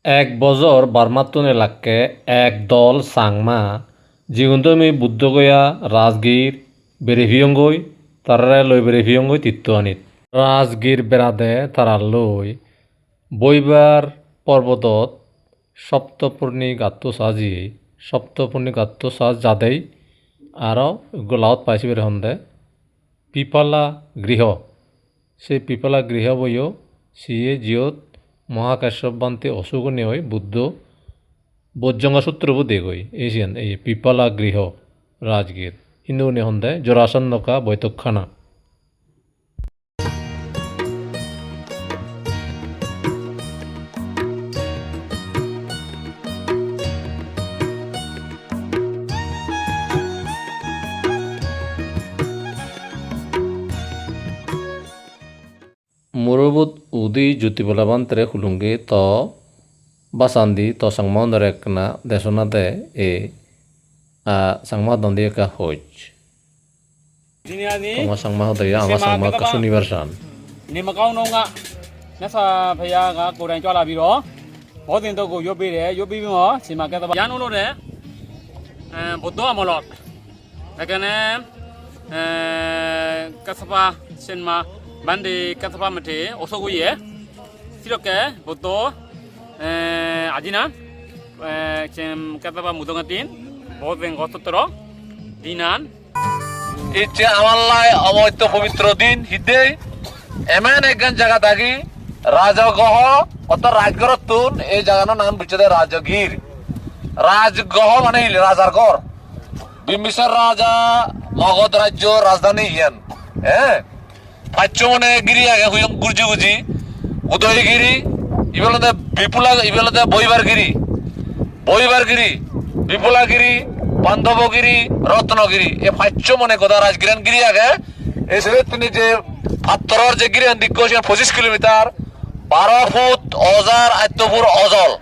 এক বছর বার্মাতুন এলাকে একদল সাংমা জিগুন্দমি বুদ্ধগয়া রাজগীর বেরিভিয়ঙ্গই তারারে লই বেরিভিয়ঙ্গই তিত্তুয়ানিত রাজগীর বেড়াদে তারা লই বইবার পর্বতত সপ্তপূর্ণি গাত্তু সাজি সপ্তপূর্ণি গাত্তু সাজ যাদেই আরও গোলাওত পাইছি বের হন্দে পিপালা গৃহ সেই পিপালা গৃহ বইও সিয়ে জিয়ত মহাকাশ্যবান্তি অশুগনি হই বুদ্ধ বজ্জঙ্গা সূত্রবু দেগই এশিয়ান এই পিপালা গৃহ রাজগীর হিন্দু হন্দে জরাসন্দকা বৈতক্ষানা মুরুবুত উদি জ্যোতিবলাবান্তরে হুলুঙ্গি ত বাসান্দি ত সাংমাউন্দারে একনা দেশনাতে এ সাংমা দন্দি একা হইজ তোমার সাংমা হদয়া আমার সাংমা কা শনিবার সানနေမကောင်းတော့ကမြတ်စွာဘုရားကကိုယ်တိုင်ကြွလာပြီးတော့ဘောတင်တော့ကိုရွတ်ပေးတယ်ရွတ်ပြီးတော့ရှင်မကတ္တဗရန်လို့တဲ့ဘုဒ္ဓအမလို့ဒါကနဲ့ကသပါရှင်မဘန်ဒီကသပါမတေအစောကိုရဲ့စီတော့ကဘုဒ္ဓအာဂျီနာရှင်ကသပါမူတော့ကတင်ဘောတင်ဂတ်တော်ဒီနန်ইচ্ছে আমার লাই অবৈধ পবিত্র দিন হিদে এমন একজন জায়গা থাকি রাজগহ অত রাজগর তুন এই জায়গার নাম বিচে রাজগীর রাজগহ মানে রাজার ঘর বিম্বিসার রাজা মগধ রাজ্য রাজধানী ইয়ান হ্যাঁ পাঁচ মনে গিরি আগে হুইম গুরজি গুজি উদয়গিরি ইবেলতে বিপুলা ইবেলতে বইবারগিরি বিপুলাগিরি বান্ধবগিরি রত্নগিরি এ পাঁচ মনে কথা রাজগিরান গিরি আগে এসে তিনি যে পাত্তরর যে গিরিয়ান দিগ্গ 25 কিলোমিটার 12 ফুট অজার আত্মপুর অজল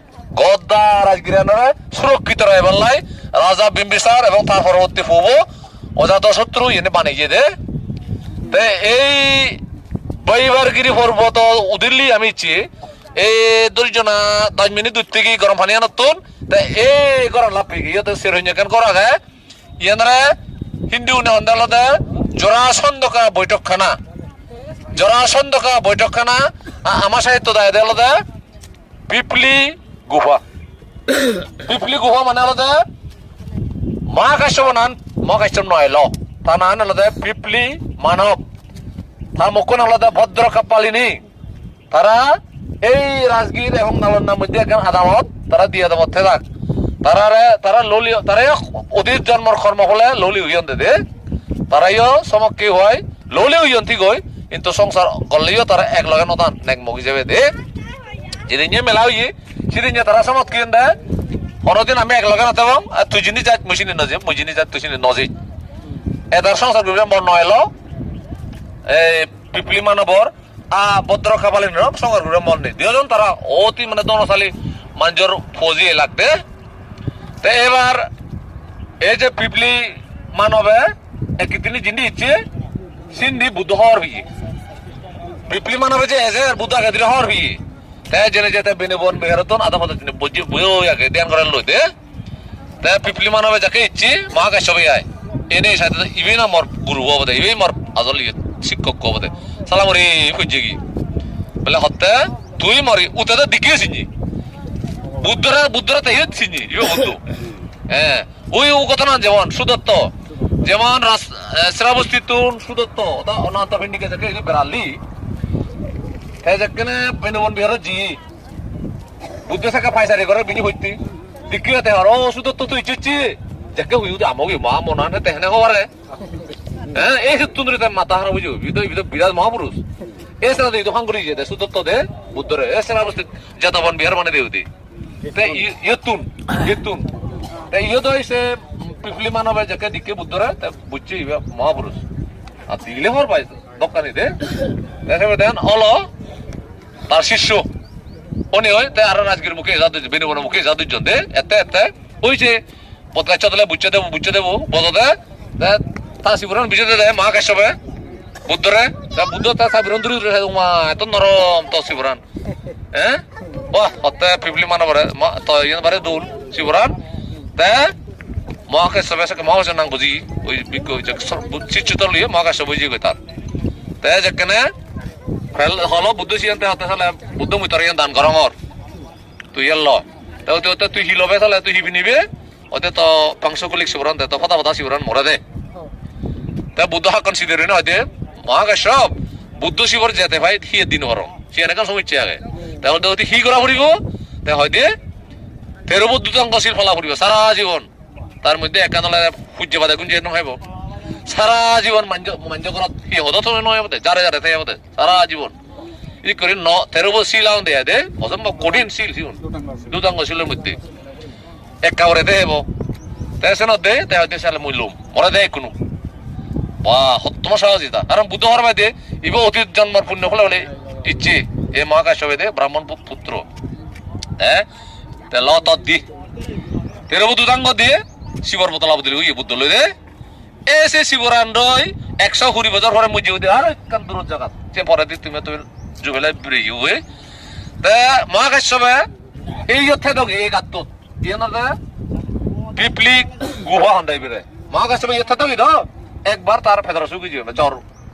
গদ্দা রাজগিরানের সুরক্ষিত রয়ে বললাই রাজা বিম্বিসার এবং তার পরবর্তী ফুব অজাত শত্রু এনে বানিয়ে দে এই বইবারগিরি পর্বত উদিল্লি আমি ইচ্ছি এই দুইজনা 10 মিনিট দূর থেকে গরম পানি আনতুন এই করা লাভ ইয়ে সেরঞ্জাকান করা যায় ইয়ানরে হিন্দু হন্দালতে জরাসন্দকা বৈঠকখানা আমার সাহিত্য দায় দেলতে পিপলি গুফা মানে হলতে মহাকাশ্যপ নান মহাকাশ্যপ নয় ল তা নান হলতে পিপলি মানব তার মুখ্য হলতে ভদ্র কাপালিনী তারা এই রাজগীর এবং নালন্দার মধ্যে একজন আদালত তারা দিয়ে দেব থাক তারা ললি তারা অধীর জন্মর কর্ম হলে ললি হইয়ন দে তারাইও চমকি হয় ললি হইয়ন ঠিক হয় কিন্তু সংসার করলেও তারা এক লগে নদান নেক মগি যাবে দে যেদিন মেলা হইয়ে সেদিন তারা চমৎ কিন দে অন্যদিন আমি এক লগে নাতাম আর তুই জিনিস যাত মুছিনি নজে মুই জিনিস যাত তুই নজি এদার সংসার বিবে মন নয়ল এই পিপলি মানবর ভদ্র খাবালি নিরম সংসার বিবে মন নেই দুজন তারা অতি মানে দনশালী মাঞ্জর ফৌজি লাগতে তো এবার এই যে পিপলি মানবে একদিনই জিন্দি ইচ্ছে সিন্ধি বুদ্ধ হওয়ার বিয়ে পিপলি মানবে যে এসে বুদ্ধ আগে দিলে হওয়ার বিয়ে তাই জেনে যেতে বেনেবন বেহারতন আধা মতো বুঝি বইও আগে ধ্যান করার লইতে তাই পিপলি মানবে যাকে ইচ্ছি মহাকাশ্যপে আয় এনে সাথে ইভেন আমার গুরু হবো ইভেন আমার আজল শিক্ষক হবো সালাম রে খুঁজে কি বলে হতে তুই মরি উতে তো দিকে চিনি বুদ্ধরা তাই চিনি বুদ্ধ হ্যাঁ ওই কথা না যেমন সুদত্ত যেমন শ্রাবস্তি তুন সুদত্ত অনাথ ভেন্ডিকে যাকে বেড়ালি যেখানে বেনবন বিহার জি বুদ্ধ শাখা ফাইসারি করে বিনি হইতি দিকে তেহার ও সুদত্ত তুই ইচ্ছি যাকে হই আমাকে মা মনা নে তেহনে হওয়ারে হ্যাঁ এই তুন্দরি তাই মাথা হারা বুঝি বিরাজ মহাপুরুষ এ সেরা দে দোকান করি যে সুদত্ত দে বুদ্ধরে এ শ্রাবস্তি যাতবন বিহার মানে দেউদি ইয়তুন ইয়ে তো সে পিপলি মানবে যাকে দিকে বুদ্ধরা বুঝছি মহাপুরুষ আর দিলে হর পাই দোকানি দে দেন অল তার শিষ্য উনি হয় তাই আর রাজগীর মুখে জাদু বেনুবনের মুখে জাদুর জন্য এতে হইছে পদকা চদলে বুঝছে দেবো বদতে তা শিবরান বিজয় দেয় মহাকাশ্যপে বুদ্ধরে বুদ্ধ তা সাবিরন দূরে এত নরম তো শিবরান ও হতে পিপলি মানে বারে তো ইয়ান বারে দুল শিবরান তে মহাকে সবে সকে মহাকে নাং বুঝি ওই বিক যে চিচিত লিয়ে মহাকে সব বুঝি কইতার তে যেখানে ফেল হলো বুদ্ধ সিয়ান্তে হতে হলে বুদ্ধ মুতর ইয়ান দান করঙর তুই এলো তো তুই হিলবে তাহলে তুই হিবি নিবে ওতে তো পাংশকুলিক শিবরান তে তো ফটা ফটা শিবরান মরে দে তে বুদ্ধ হাকন সিদরে না হইতে মহাকে সব বুদ্ধ শিবর যেতে ভাই হিয়ে দিন হরম সিয়ানে কান সমইছে আগে তাহলে তো হি করা পড়িব তে হইতে তেরো বুদ্ধতাঙ্গ শিল ফলা পড়িব সারা জীবন তার মধ্যে একানলে সূর্য বাদে গুঞ্জে নহাইব সারা জীবন মাঞ্জ করা হি হদ তো নয় হতে যারে যারে তাই হতে সারা জীবন ই করে ন তেরো শিলাও দেয়া দে অসম্ভব কঠিন শিল জীবন দুতাঙ্গ শিলের মধ্যে একাবরে দেব তাই সে দে তাই হইতে সালে মূল্যম মরে দেয় কোনো বা তোমার সহজিতা কারণ বুদ্ধ হওয়ার বাদে ইব অতীত জন্মর পুণ্য ফলে বলে ইচ্ছে এ মহাকাশ বেদে ব্রাহ্মণ পুত্র হ্যাঁ তে ল তৎ দি তেরো দুতাঙ্গ দিয়ে শিবর বোতলা বদলি হইয়ে বুদ্ধ লই দে এ সে শিবরান্ডই 120 বছর পরে মুজি দে আর কান দূর জায়গা যে পরে দি তুমি তো জুবেলা বিরে হই তে মহাকাশ এই যথে দগ এই গাত্ত ইনাতে পিপলি গুহা হন্দাই বিরে মহাকাশ যথে দগ দ একবার তার ফেদর অসুখ হয়েছে জ্বর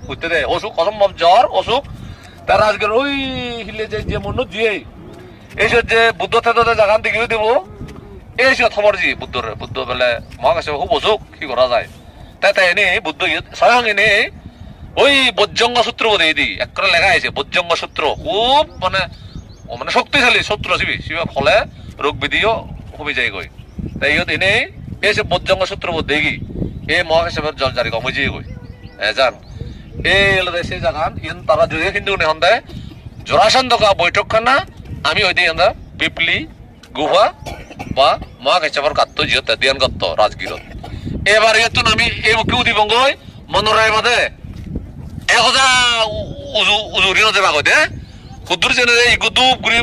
হইতে দে অসুখ অসম্ভব জ্বর অসুখ তার আজকের ওই হিলে যে মন দিয়ে এইসব যে বুদ্ধ থেকে জাগান দিকে দেব এইসব খবর জি বুদ্ধ বেলে মহাকাশে খুব অসুখ কি করা যায় তাই তাই এনে বুদ্ধ স্বয়ং এনে ওই বজ্রঙ্গ সূত্র বোধ এই দি এক করে লেখা আছে বজ্রঙ্গ সূত্র খুব মানে শক্তিশালী শত্রু শিবে ফলে রোগ বিধিও কমে যায় গই তাই ইয়ত এনে এসে বজ্রঙ্গ সূত্র বোধ দেখি এ মহাকাশে জল জারি কমে যেয়ে গই জান এই সে জাগান ইন তারা যদি কিন্তু নেহন দেয় জোড়াসন্দ বৈঠকখানা আমি ওই দিয়ে পিপলি গুহা বা মহাকাশাবার কাত্ত জিও দিয়ান গত্ত রাজগীরত এবার ইয়তুন আমি এই মুখে উদিবঙ্গ মনোরায় বাদে 1000 উজুরি নদে বাগৈ দে ক্ষুদ্র জেনে এই গুদুপ গুরি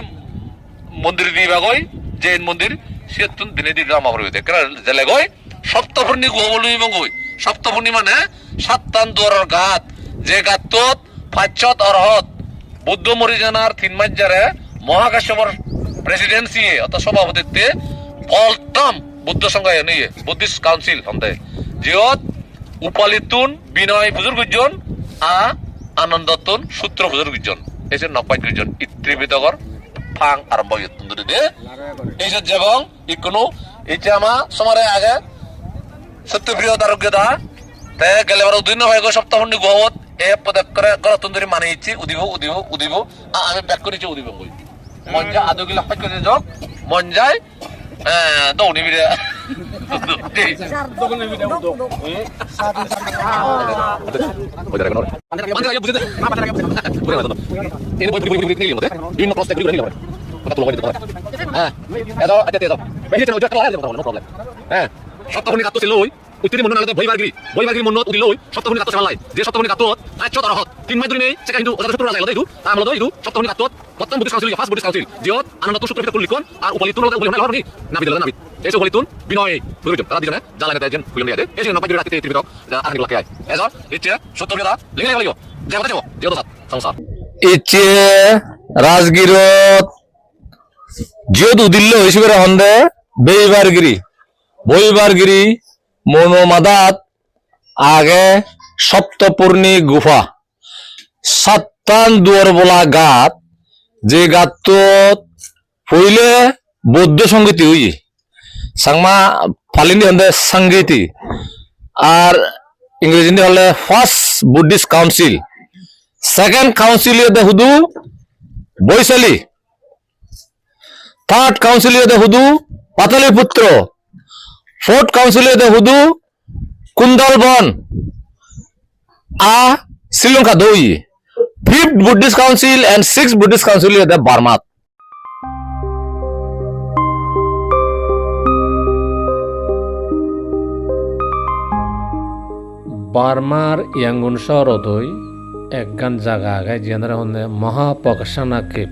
মন্দির দি বাগৈ জৈন মন্দির সেতুন দিনে দিন রামা করবে দে জেলে গই সপ্তপূর্ণি গুহা বলবি মঙ্গই সপ্তপূর্ণি মানে 7 দুয়ারের গাত যে গাতত 5 অরহত বুদ্ধ মরিজানার 3 মাস যারে মহাকাশ্যপর প্রেসিডেন্সি অর্থাৎ সভাপতিত্বে প্রথম বুদ্ধ সংঘ নিয়ে বুদ্ধিস্ট কাউন্সিল হন্দে জিয়ত উপালিতুন বিনয় ফুজুর গুজন আনন্দতুন সূত্র ফুজুর গুজন এই যে 90 গুজন ইত্রিবিদগর ফাং আরম্ভ হইতুন দে এই যে এবং ইকোনো এই যে আমা সমারে আগে সত্যপ্রিয় দারোগ্যদা তে গেলেবার উদিন হয় গো সপ্তাহনি গোবত এ পদক করে গরতন্দরি মানে ইচ্ছি উদিব আমি ব্যাক করেছি উদিব কই মঞ্জা আদগিলা পাক করে যোগ মঞ্জায় দৌনি বিরে দৌনি বিরে উদো ওই দেখো মানে বুঝতে না পাতা লাগে পুরো না এই বই নিলি মতে বিভিন্ন প্রশ্ন করে নিলি কথা তো লগাই দিতে হ্যাঁ এদো আতে তেদো বেশি তো ওটা লাগা নো প্রবলেম হ্যাঁ সপ্তাহনি কাটতো ছিল ওই উত্তরি মন নালে বইবারগিরি মন উদিল ওই সপ্তাহনি কাটতো চালাই যে সপ্তাহনি কাটতো 5 অরহত 3 মাস ধরে নেই সেটা কিন্তু ওটা সূত্র লাগে লইদু আমল দইদু সপ্তাহনি কাটতো প্রথম Buddhist council first Buddhist council জিওত আনন্দ সূত্র ভিতর লিখন আর উপালিতুন বলে না হবনি নাবি দিলা নাবি এই উপালিতুন বিনয় বুঝছো তারা দিজনে জালানে দেন কইলে দেয় এই যে 90 রাতে ত্রিবিধ আনি লাগায় এজর ইচ্ছে সত্য বিদা লিখে লাগিও যে কথা যাবো যে কথা সংসার ইচ্ছে রাজগীরত জিওত উদিল্ল হিসেবে হন্দে বইবারগিরি মনোমাদাত আগে সপ্তপূর্ণি গুফা 7 দুয়ার বলা গাত যে গাত পইলে বৌদ্ধ সংগীতি হই সাংমা ফালিনি হন্দে সংগীতি আর ইংরেজি হলে first Buddhist council second council হুদু বৈশালী থার্ড কাউন্সিল হুদু পাতালিপুত্র फोर्थ काउंसिल हुदू कुंदलबन श्रीलंका दोई fifth Buddhist council and six Buddhist council बार्मात बार्मार यांगुन शहरदई एक गान जगह आगे जेंद्र होने महापशाना केप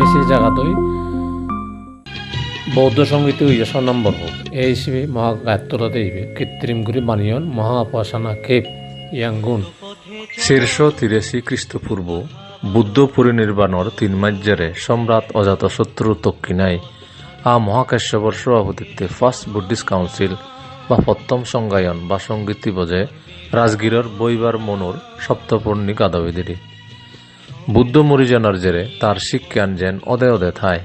ऐसी जगह दई बौद्ध संगीत हुई 6 नम्बर हो এই হিসেবে মহাগাত্রতে হইবে কৃত্রিম গুরি বানিয়ন মহাপশানা কেপ ইয়াঙ্গুন 1383 খ্রিস্টপূর্ব বুদ্ধ পরিনির্বাণর 3 মাস জেরে সম্রাট অজাতশত্রু দক্ষিণাই মহাকাশ্যপর সভাপতিত্বে ফার্স্ট বুদ্ধিস্ট কাউন্সিল বা প্রথম সংগায়ন বা সংগীতি বজে রাজগীরর বইবার মনুর সপ্তপূর্ণিক আদাবিদিরি বুদ্ধ মরিজানার জেরে তার শিক্ষান যেন অদে অদে থায়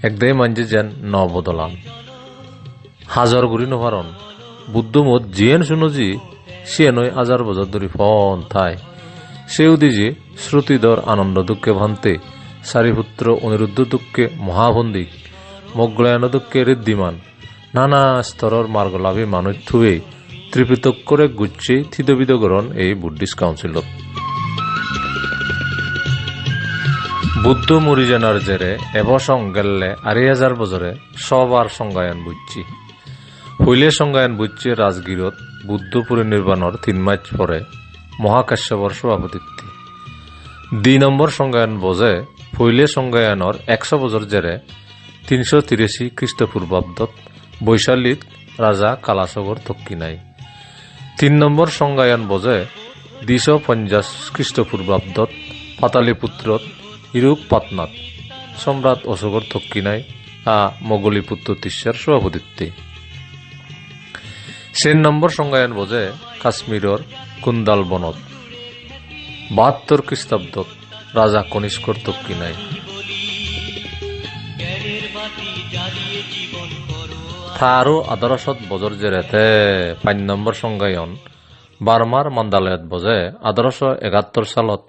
একদে মাঞ্জে যেন ন বদলান হাজার গুড়ি নভারণ বুদ্ধ মত জিয়েন শুনজি সিয়েনই হাজার বছর ধরি ফন থায় সেউদি যে শ্রুতিধর আনন্দ দুঃখে ভান্তে সারিপুত্র অনিরুদ্ধ দুঃখে মহাবন্দিক মগ্লায়ন দুঃখে ঋদ্ধিমান নানা স্তরের মার্গলাভী মানুষ থুয়ে ত্রিপিতক করে গুচ্ছে থিতবিদগরণ এই বুদ্ধিস্ট কাউন্সিলত বুদ্ধ মরিজানার জেরে এবসং গেললে ২,৫০০ বছরে সবার সংজ্ঞায়ন বুঝছি হইলে সংজ্ঞায়ন বুঝছে রাজগীরত বুদ্ধ পরিনির্বাণর 3 মাস পরে মহাকাশ্যপর সভাপতিত্বে ২ নম্বর সংজ্ঞায়ন বজে পইলে সংজ্ঞায়নর ১০০ বছর জেরে ৩৮৩ খ্রিস্টপূর্বাব্দত বৈশালীত রাজা কালাসগর দক্ষিণাই ৩ নম্বর সংজ্ঞায়ন বজে ২৫০ খ্রিস্টপূর্বাব্দত পাতালীপুত্রত ইরূপ পাতনাথ সম্রাট অশোকর দক্ষিণাই মোগলীপুত্র তিস্যার সভাপতিত্বে ৪ নম্বর সংজ্ঞায়ন বজে কাশ্মীরর কুন্দাল বনত ৭২ খ্রিস্টাব্দত রাজা কনিষ্কর দক্ষিণাই ১৮০০ বছর জেরেতে ৫ নম্বর সংজ্ঞায়ন বার্মার মন্দালয়ত বজে ১৮৭১ সালত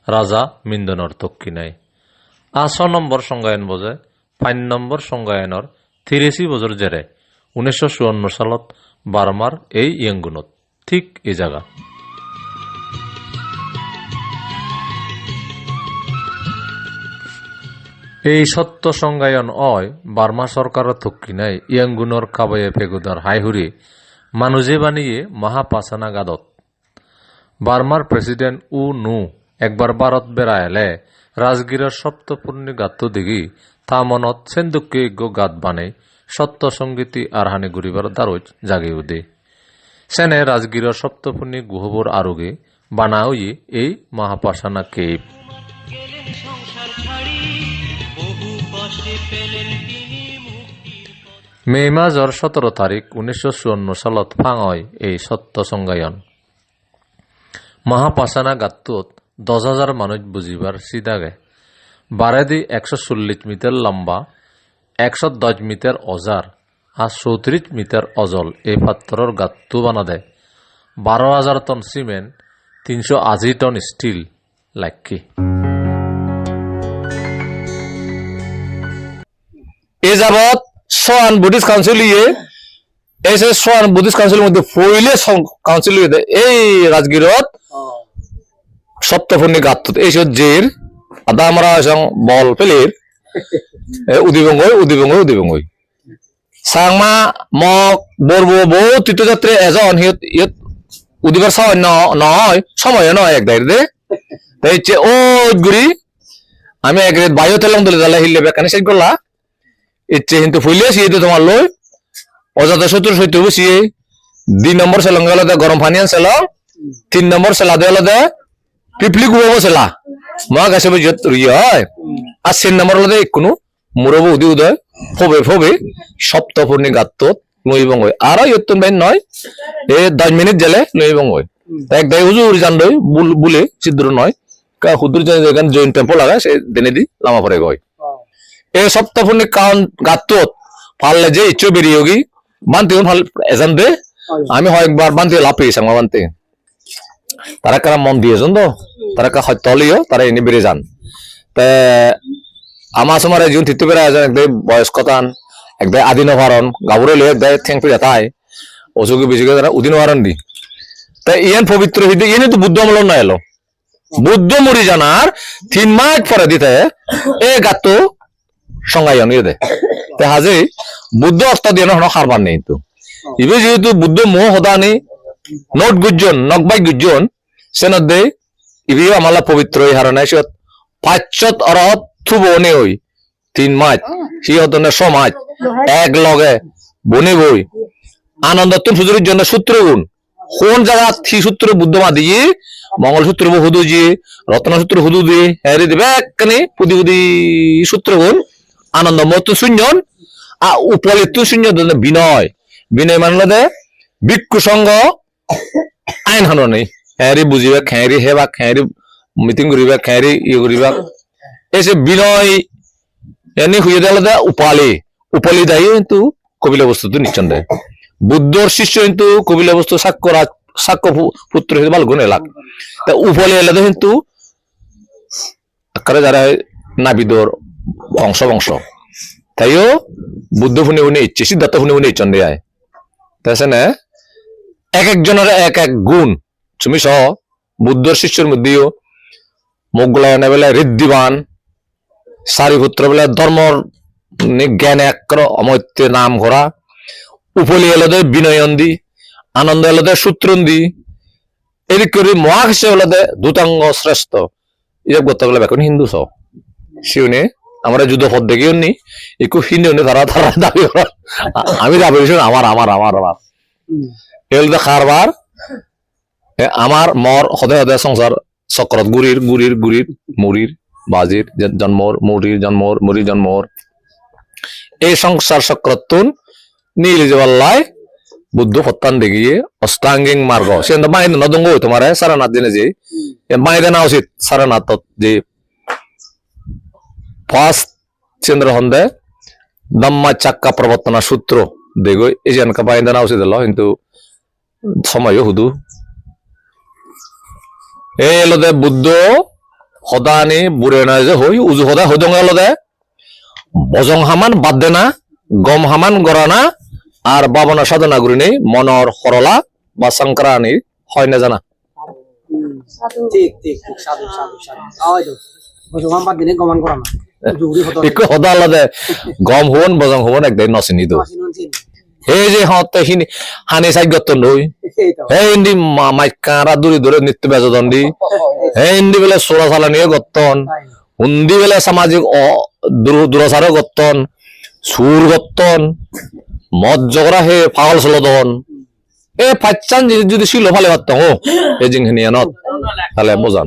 রাজা মিন্দনর দক্ষিণাই ৬ নম্বর সংজ্ঞায়ন বজে ৫ নম্বর সংজ্ঞায়নর ৮৩ বছর জেরে ১৯৫৪ সালত বার্মার এই ইয়ঙ্গুনত ঠিক এই জায়গা এই সত্য সংজ্ঞায়ন অয় বার্মা সরকারের দক্ষিণায় ইয়াঙ্গুনর কাবায়ে ফেগুদার হাইহুরি মানুষে বানিয়ে মহাপাসানা গাদত বার্মার প্রেসিডেন্ট উ নু একবার ভারত বেড়া এলে রাজগীরের সপ্তপূর্ণি গাত্ত দিঘি তা মনত সেন্দুকে গাত বানে সত্য সঙ্গীতি আর হানি ঘুরিবার দারোজ জাগে উদে সেনে রাজগীরের সপ্তপূর্ণি গুহবর আরোগে বানাওই এই মহাপাসানা কেপ মে মাসর ১৭ তারিখ ১৯৫৪ সালত ফাঙয় এই সত্য সংজ্ঞায়ন মহাপাসানা গাত্তুত ১০,০০০ মানুষ বুঝিবার সিদাগে বারেদি ১৪০ মিটার লম্বা ১১০ মিটার অজার আর ৩৪ মিটার অজল এই পাত্তরের গাত্তু বানা দেয় ১২,০০০ টন সিমেন্ট ৩৮০ টন স্টিল লাক্ষি এ যাবৎ সোয়ান বুদ্ধিস্ট কাউন্সিল এই সোয়ান বুদ্ধিস্ট কাউন্সিলের মধ্যে পইলে কাউন্সিল এই রাজগীরত সপ্তপূর্ণি গাত্ত এই জের আদা আমরা বল পেলের উদিবঙ্গই সাংমা মক বর্ব বউ তীর্থযাত্রী এজন ইয়ত উদিবার নয় সময় নয় এক দাঁড়িয়ে তাই ও গুড়ি আমি এক বায়ু তেলাম দলে জ্বালা হিললে বেকানি শেষ করলা ইচ্ছে কিন্তু ফুলিয়ে সিয়ে তোমার লই অজাত শত্রু সৈত্র বসিয়ে ২ নম্বর সেলঙ্গ আলাদা গরম পানি আনছিল ৩ নম্বর সেলা দেওয়া আলাদা পিপলি গুবো সেলা মা গাছে হয় আর ৪ নম্বর আলাদা কোনো মুরব উদি উদয় ফবে সপ্তপূর্ণি গাত্ত নইবঙ্গ আর ইয়ত্তন বাইন নয় ১০ মিনিট জেলে নইবঙ্গ এক দায় হুজুর জান বুলে ছিদ্র নয় হুদুর যেখানে জৈন টেম্পল লাগায় সে দেনে দি লামা পরে গয় এই সপ্তপূর্ণি গাত্ত পারলে যে ইচ্ছো বেরিয়ে গি বানতে এজান দে আমি কয়েকবার বানতে লাভ পেয়েছি আমার বানতে তারা কারা মন দিয়েছেন তো তারা কা হয়তো হলিও তারা এনে বেড়ে যান তা আমার সময় জীবন তৃতীয় বেড়া একদম বয়স্কতান একদম আদিন ভারণ গাবুরে লিয়ে একদম ঠেং পেয়ে যায় অসুখে বেশি তারা উদিন ভারণ দি তাই ইয়ান পবিত্র হইতে ইয়ে তো বুদ্ধ আমল না এলো বুদ্ধ মরি জানার 3 মাস পরে দিতে এ গাত্ত সংজ্ঞায়ন ইয়ে দেয় তাই হাজে বুদ্ধ অস্তা দিয়ে হারবার নেই তো ইবে যেহেতু বুদ্ধ মোহ হদানি নোট গুজন নকবাই গুজন সেনত দে ইবিও আমালা পবিত্র এই হারণে সিয়ত ৫০০ অরহত থুব নে ওই 3 মাস সিহতনে সমাজ এক লগে বনে বই আনন্দ তুম সুজুরির জন্য সূত্র গুণ কোন জায়গা থি সূত্র বুদ্ধ মাদি মঙ্গলসূত্র হুদু জি রত্নসূত্র হুদু দি হেরি দিবে একখানি পুদি পুদি সূত্র গুণ আনন্দ মত শূন্যন উপলিত শূন্য বিনয় বিনয় মানলে দে ভিক্ষু সঙ্গ আইন হানো নেই হেরি বুঝিবা খেরি হেবা খেরি মিটিং করিবা খেরি ইয়ে করিবা এসে বিনয় এনে হয়ে দিলে দে উপালি দায়ী কিন্তু কবিলা বস্তুটো নিশ্চন্দেহ বুদ্ধর শিষ্য কিন্তু কবিলা বস্তু সাক্ষ্য পুত্র হিসেবে ভালো গুণ এলাক তা উপলে এলে কিন্তু আকারে যারা নাবিদর বংশ তাইও বুদ্ধ শুনে শুনে ইচ্ছে সিদ্ধার্থ শুনে শুনে ইচ্ছন দেয় তাই না এক একজনের এক এক গুণ তুমি সহ বুদ্ধর শিষ্যের মধ্যেও মোগলায়নে বেলা ঋদ্ধিবান সারিপুত্র বেলা ধর্মর জ্ঞান এক অমৈত্য নাম করা উপলি এলদে বিনয়ন্দি আনন্দ এলদে সূত্রন্দি এদিক করে মহাকাশে এলদে দূতাঙ্গ শ্রেষ্ঠ ইসব করতে গেলে এখন হিন্দু সহ শিউনে আমরা যুদ্ধ পথ দেখি নি একটু হিন্দু তারা দাবি করা আমি দাবি আমার এলদে খারবার আমার মর সদায় সদায় সংসার চক্রত গুড়ির মুড়ির বাজির মুড়ির জন্মর এই সংসার চক্রতুন নীলি জবাল্লাই বুদ্ধ ফত্তান দেখিয়ে অষ্টাঙ্গিং মার্গ সে মাইদ নদঙ্গ তোমার সারানাথ দিনে যে মাইদে না উচিত সারানাথ যে ফার্স্ট চন্দ্র হন্দে দম্মা চাক্কা প্রবর্তনা সূত্র দেখো এই যে মাইদে না উচিত হলো কিন্তু সময় হুদু এই এলদে বুদ্ধ সদানি বুড়ে নয় যে হই উজু সদা হদং এলদে বজং হামান বাদ দে না গম হামান গড়ানা আর বাবনা সাধনা করি নেই মনর সরলা বা সংক্রানি হয় না জানা একটু সদা আলাদা গম হবন বজং হবন একদিন নচিনি তো সেই যে হতে হানি চাগ্যত নই সেই ইন্দি মাইকারা দূরে দূরে নিত্য বেজন দি সেই ইন্দি বেলে চোরা চালানিয়ে গত্তন হুন্দি বেলে সামাজিক দুরাচারে গত্তন সুর গত্তন মদ জগরা হে পাগল চলদন এ ফাইচান যদি ছিল ভালে পারত ও এই জিনিস নিয়ে নত তাহলে বোঝান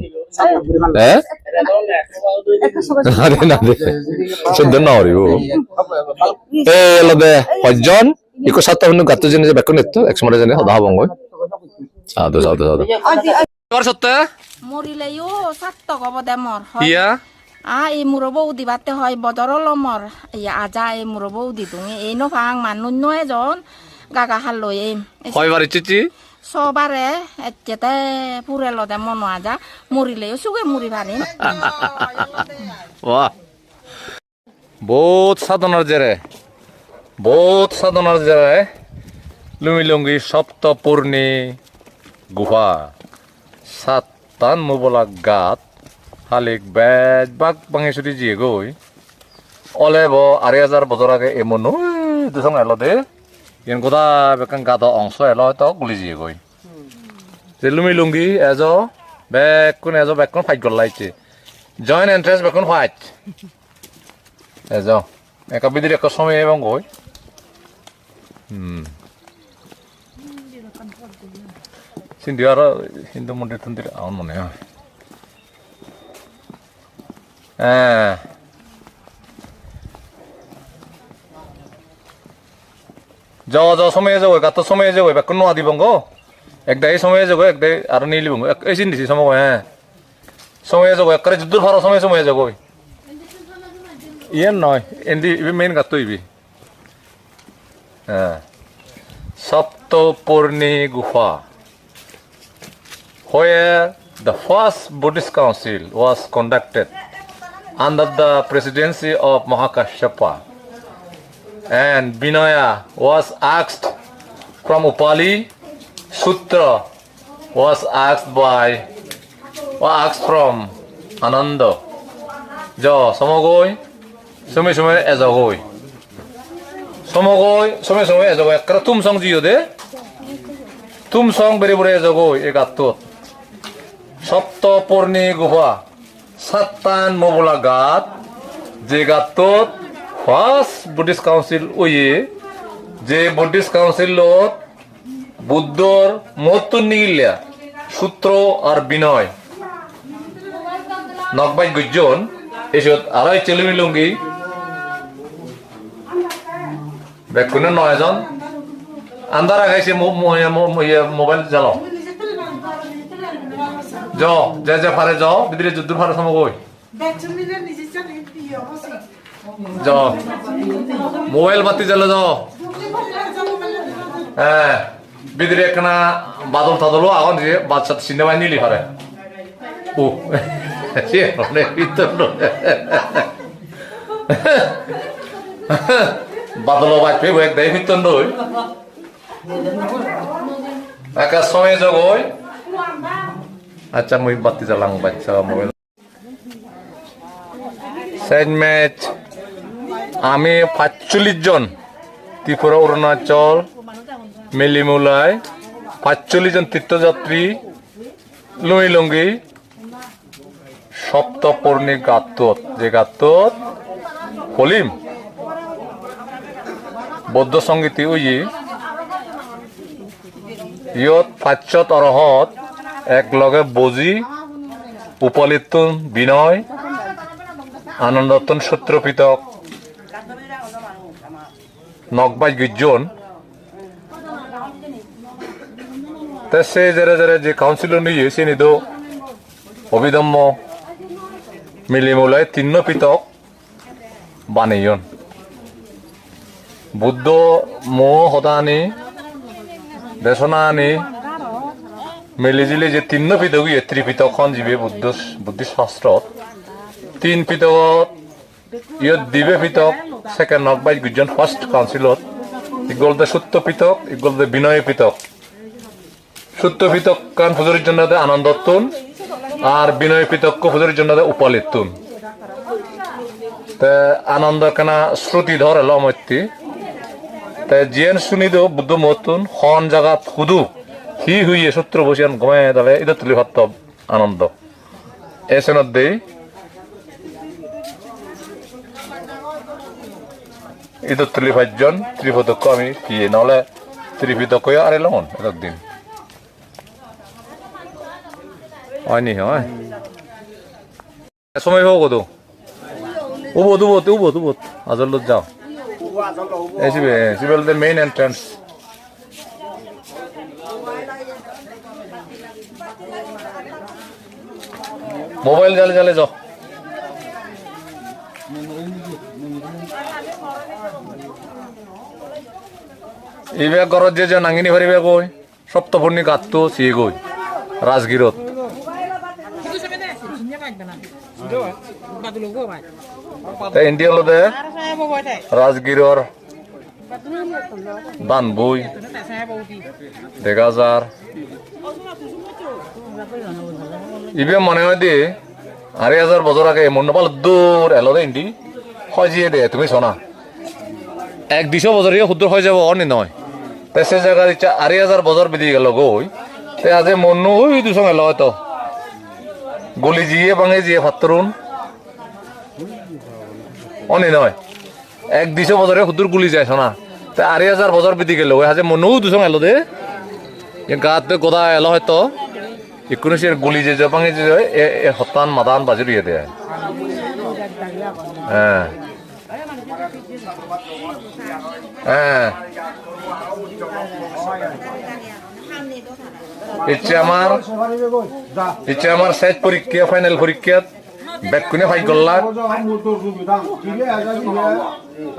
হ্যাঁ শুদ্ধ নরিব এ লদে হজন ইকো সাতটা হন্য গাত জেনে যে বেকন এত এক সময় জানে হদা হবঙ্গ সাধু তোর সত্য মরিলেও সাতটা কব দে মর ইয়া এই মুরো বৌদি বাতে হয় বদরল মর আজা এই মুরো বৌদি তুমি এই নফাং মানুষ নয় জন গাগা হাল লই কয়বার ইচ্ছি সবারে এতে পুরে লদে মন আজা মরিলেও সুগে মুড়ি পারিম বাহ বহুত সাধনার জেরে লুমিলুঙ্গি সপ্তপূর্ণি গুহা সাতান মুবলা গাত হালিক বেজ বাক বাঙেশ্বরী জিয়ে গই অলে ব 2,000 বছর আগে এমন দুসং এলো দে ইন গোদা বেকান গাদ অংশ এলো তো গুলি জিয়ে গই যে লুমিলুঙ্গি বেকুন ফাইট গলাইছে জয়েন্ট এন্ট্রেন্স বেকুন ফাইট এজো একা বিদির এক সময় এবং গই সিন্ধু আর হিন্দু মন্দির তন্দির আমার মনে হয় যাওয়া সময়ে যাবো গাত সময়ে যাবো বেকুন নোয়া দিবঙ্গ একদাই সময়ে যাবো একদাই আর নিলিবঙ্গ এই চিন্তিছি সময় সময়ে যাবো একবারে যুদ্ধ ভাড়া সময়ে যাবো ইয়েন নয় এন্দি মেইন গাত ইবি Saptapurni Guha, where the first Buddhist council was conducted under the presidency of Mahakashyapa, and Vinaya was asked from Upali, Sutra was asked from Ananda. Jo samogoi, sume ezagoi. সমগৈ সমে এজগৈ একরা তুম song Jio দে তুম song বেরে বেরে এজগৈ এ গাতত সপ্তপূর্ণি গুহা সাতান মবলা গাত যে গাতত first Buddhist council way যে বুদ্ধিস্ট কাউন্সিলত বুদ্ধর মহত্তর নিগিল্লা সূত্র আর বিনয় নকবাই গুজন এসব আড়াই চেলুমি লুঙ্গি বেকুনে 9 জন আন্দার আগাইছে মোবাইল জ্বালাও যাও যে ফারে যাও বিদ্রে যুদ্ধ ফারে সময় কই যাও মোবাইল বাতি জ্বালে যাও হ্যাঁ বিদ্রে একখানা বাদল থাদলো এখন যে বাচ্চা সিনেমায় নিলি ফারে ও সে অনেক ভিতর বাদল বাজবে এক দেয় ভিতর নই একা সময় জগই আচ্ছা মুই বাতি জ্বালাং বাচ্চা মোবাইল সেকেন্ড ম্যাচ আমি 45 জন ত্রিপুরা অরুণাচল মেলিমুলাই 45 জন তীর্থযাত্রী লুঙ্গি সপ্তপর্ণী গাত্তত যে গাত্তত হলিম বৌদ্ধ সংগীতি উই ইয়ত 500 অরহত এক লগে বজি উপলিতুন বিনয় আনন্দতন সূত্রপিতক নকবাই গুজন তে সে জেরে জেরে যে কাউন্সিল নিয়ে সে নিদ অভিধম্ম মিলিমুলাই 3 পিতক বানিয়ন বুদ্ধ মো হদানি দেশনানি মিলিজিলি যে 3 পিতক ত্রিপিতকখন যিবে বুদ্ধিষ্ট শাস্ত্র 3 পিতকত ইয়ত দিবে পিতক সেকেন্ড নকবাই গুজন ফার্স্ট কাউন্সিলত ইগলদে সত্য পিতক ইগলদে বিনয় পিতক সত্য পিতক কান ফুজুরির জন্য আনন্দতুন আর বিনয় পিতক ফুজুরির জন্য উপলিতুন তে আনন্দ কানা শ্রুতি ধর লমত্যি তে জিয়েন শুনিদ বুদ্ধ মতুন হন জাগাত হুদু হি হুইয়ে সূত্র বসিয়ান গমে দালে ইদ তুলি ভাত আনন্দ এসনত দেই ইদ তুলি ভাইজন ত্রিপদক আমি কি নহলে ত্রিপিতক আরে লমন একদিন হয়নি হয় সময় হোক তো উবত আজল যাও এসিবে সিবেল দ্য মেইন এন্ট্রান্স মোবাইল জালে যাও ইবে ঘরত যে নাঙিনি ফারিবে কই সপ্তপূর্ণি গাতটো সিয়ে গই রাজগিরত ইন্ডিয়া লদে রাজগিরর বানবুই দেগাজার ইবে মনে হয় দে 2,000 বছর আগে মন পাল দূর এলো দে ইন্ডি হজিয়ে দে তুমি শোনা 100 বছর ক্ষুদ্র হয়ে যাব অনি নয় তাই সে জায়গা ইচ্ছা 2,000 বছর বেরিয়ে গেল গই তে আজ মন ওই দুসং এলো হয়তো গলি জিয়ে ভাঙে জিয়ে ফাত্তরুন অনি নয় 100 বছরে ক্ষুদ্র গুলি যায় শোনা তাই 2,000 বছর বেরিয়ে গেল ওই হাজে মন দুসং এলো দে গাতে গোদা এলো হয়তো ইকুনিশের গুলি যে ভাঙে যে হতান মাদান বাজিয়ে দেয় হ্যাঁ হ্যাঁ ইচ্ছে আমার শেষ পরীক্ষা ফাইনাল পরীক্ষা ব্যাক কোনে ফাই করলা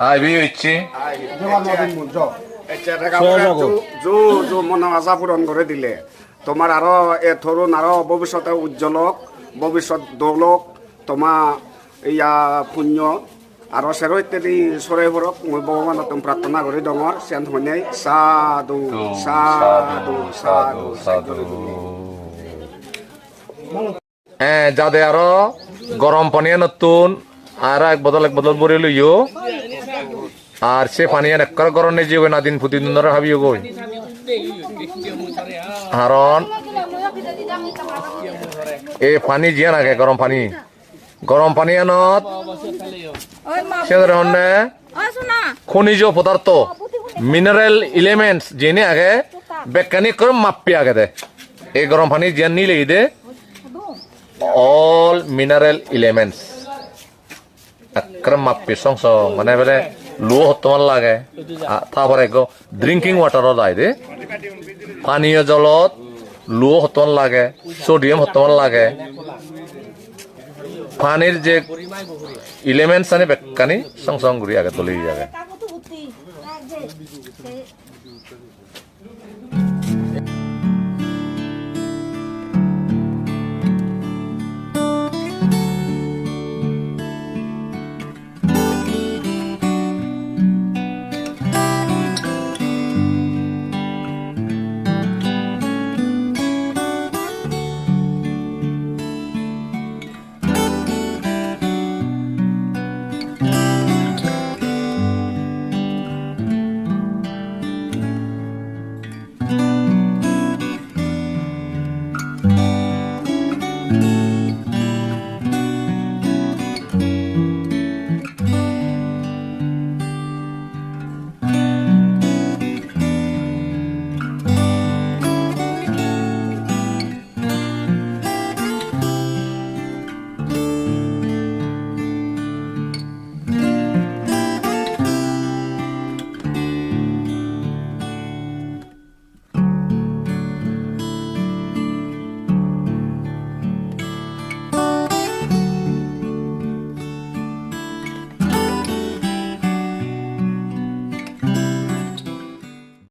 আইবি ইচ্ছে মনৰ আশা পূৰণ কৰি দিলে তোমাৰ আৰু এই তৰুণ আৰু ভৱিষ্যতে উজ্জ্বলক ভৱিষ্যত দৌলক তোমাৰ এয়া পুণ্য আৰু চেৰ ইত্যাদি চৰাই ভৰক মই ভগৱানক প্ৰাৰ্থনা কৰি ডাঙৰ চেন শুনাই সাধু সাধু সাধু সাধু যাদে আরো গরম পানি নতুন আর এক বদল বরে লইও আর সে পানি একবার গরম নেই যে না দিন প্রতিদিন ধরে ভাবিও গই কারণ এই পানি জিয়া নাগে গরম পানি আনত সে ধরনের খনিজ পদার্থ মিনারেল এলিমেন্টস জেনে আগে বেকানি করে মাপি আগে দে এই গরম পানি যে নিলে দে অল মিনারেল এলিমেন্টস একরম মাপি সং মানে বলে লো হতমান লাগে তারপরে ড্রিঙ্কিং ওয়াটারও দায় দে পানীয় জলত লো হতমান লাগে সোডিয়াম হতমান লাগে পানির যে এলিমেন্টস আনি বেকানি সং সং ঘুরি আগে তুলি যাবে